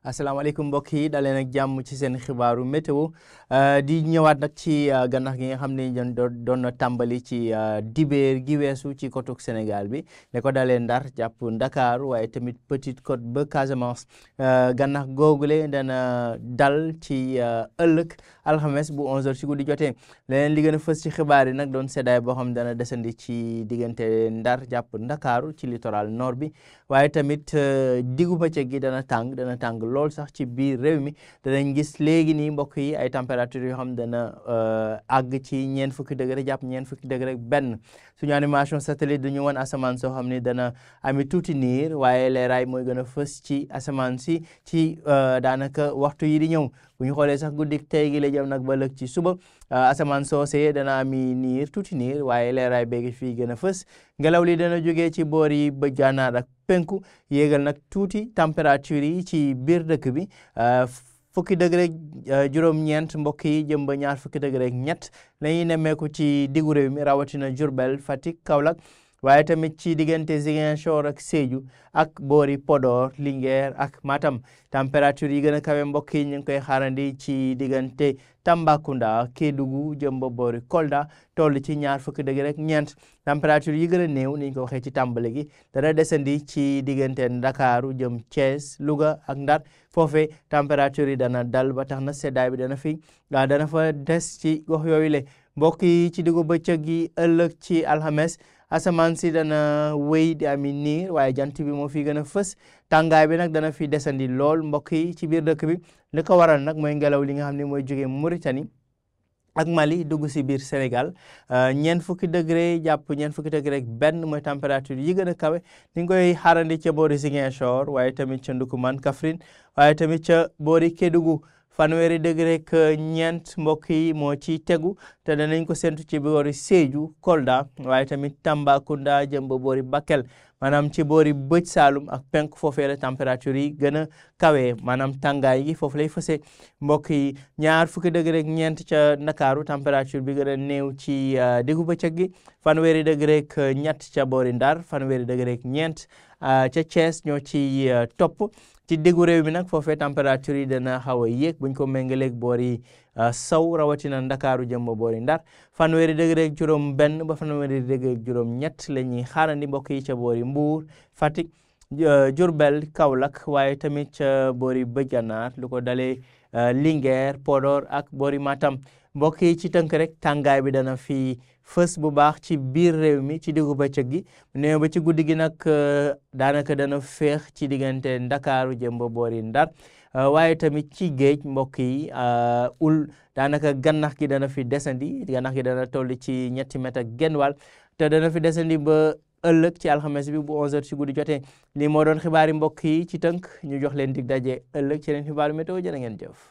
asalaamaaleykum mbokk yi daleen ak jàmm ci seen xibaaru météo di ñëwaat nag ci gànnax gi nga xam ne doon na tàmbali ci dibéer gi weesu ci côte Sénégal bi ne ko dalee Ndar jàpp Ndakaaru waaye tamit Petite Côte ba Casamance gànnax googule dana dal ci ëllëg alxames bu 11h ci guddi jotee leneen li gën a fës ci xibaar yi nag doon seddaay boo xam dana desandi ci diggante Ndar jàpp Ndakaaru ci littoral nord bi waaye tamit diggu bëccëg gi dana tàng lool sax ci biir réew mi danañ gis léegi nii mbokk yi ay température yoo xam dana àgg ci 40 degré jàpp 40 degré benn suñu animation satellite duñu wan asamaan soo xam ne dana ami tuuti niir waaye leeraay mooy gën a fës ci asamaan si ci daanaka waxtu yi di ñëw bu ñu xoolee sax guddik tey gi la jëm nag ba lëg ci suba asamaan soosee dana ami niir tuuti niir waaye leeraay beegi fii gën a fës ngelaw li dana jógee ci boor yi ba gànnaar ak penku yéegal nag tuuti température yi ci biir dëkk bi 10 degré juróom-ñeent mbokk yi jëm ba 20 degré ñett la ñuy nemmeeku ci diggu réew mi rawatina Diourbel Fatick Kaolack waaye tamit ci diggante Ziguinchor ak Sédhiou ak boori Podor Linguère ak Matam température yi gën a kawe mbokk yi ñu ngi koy xaarandi ci diggante Tambacounda Kédougou jëm ba boori Kolda toll ci 20 degré ak ñeent température yi gën a néew ni ñu ko waxee ci tàmbali gi dana desandi ci diggante Ndakaaru jëm Thiès Louga ak Ndar foofee température yi dana dal ba tax na seddaay bi dana fa des ci gox yooyu le mbokk yi ci diggu bëccëg gi ëllëg ci alxames asamaan si dana wéy di ami niir waaye jant bi moo fi gën a fës tàngaay bi nag dana fi desandi lool mbokk yi ci biir dëkk bi li ko waral nag mooy ngelaw li nga xam ne mooy jógee Mauritanie ak Mali dugg si biir Sénégal 40 degré jàpp 40 degré benn mooy température yi gën a kawe ni nga koy xaarandi ca boori Ziguinchor waaye tamit ca Ndoukoumane Kaffrine waaye tamit ca boori Kédougou 20 degré ak ñeent mbokk yi moo ci tegu te danañ ko séntu ci boori Sédhiou Kolda waaye tamit Tambacounda jëm ba boori Bakel maanaam ci boori bëj Saalum ak penk foofee la température yi gën a kawe maanaam tàngaay gi foofu lay fësee mbokk yi 20 degré ak ñeent ca Ndakaaru température bi gën a néew ci diggu bëccëg gi 20 degré ak ñett ca boori Ndar 20 degré ak ñeent ca Thiès ñoo ci topp ci diggu réew mi nag foofee température yi dana xaw a yéeg buñ ko méngaleeg boori saw rawatina Ndakaaru jëm ba boori Ndar 20 degré ak juróom benn ba 20 degré ak juróom ñett la ñuy xaarandi mbokk yi ca boori Mbuur Fatick Diourbel Kaolack waaye tamit ca boori Bëj-Gànnaar lu ko dalee Linguère Podor ak boori Matam mbokk yi ci tënk rek tàngaay bi dana fi fës bu baax ci biir réew mi ci diggu bëccëg gi néew ba ci guddi gi nag daanaka dana féex ci diggante Ndakaaru jëm ba boori Ndar waaye tamit ci géej mbokk yi daanaka gànnax gi dana fi desandi gànnax gi dana toll ci 3 mètres ak genn wàll te dana fi desandi ba ëllëg ci alxames bi bu 11h ci guddi jotee lii moo doon xibaari mbokk yi ci tënk ñu jox leen dig daje ëllëg ci leen xibaaru météo jërë ngeen jëf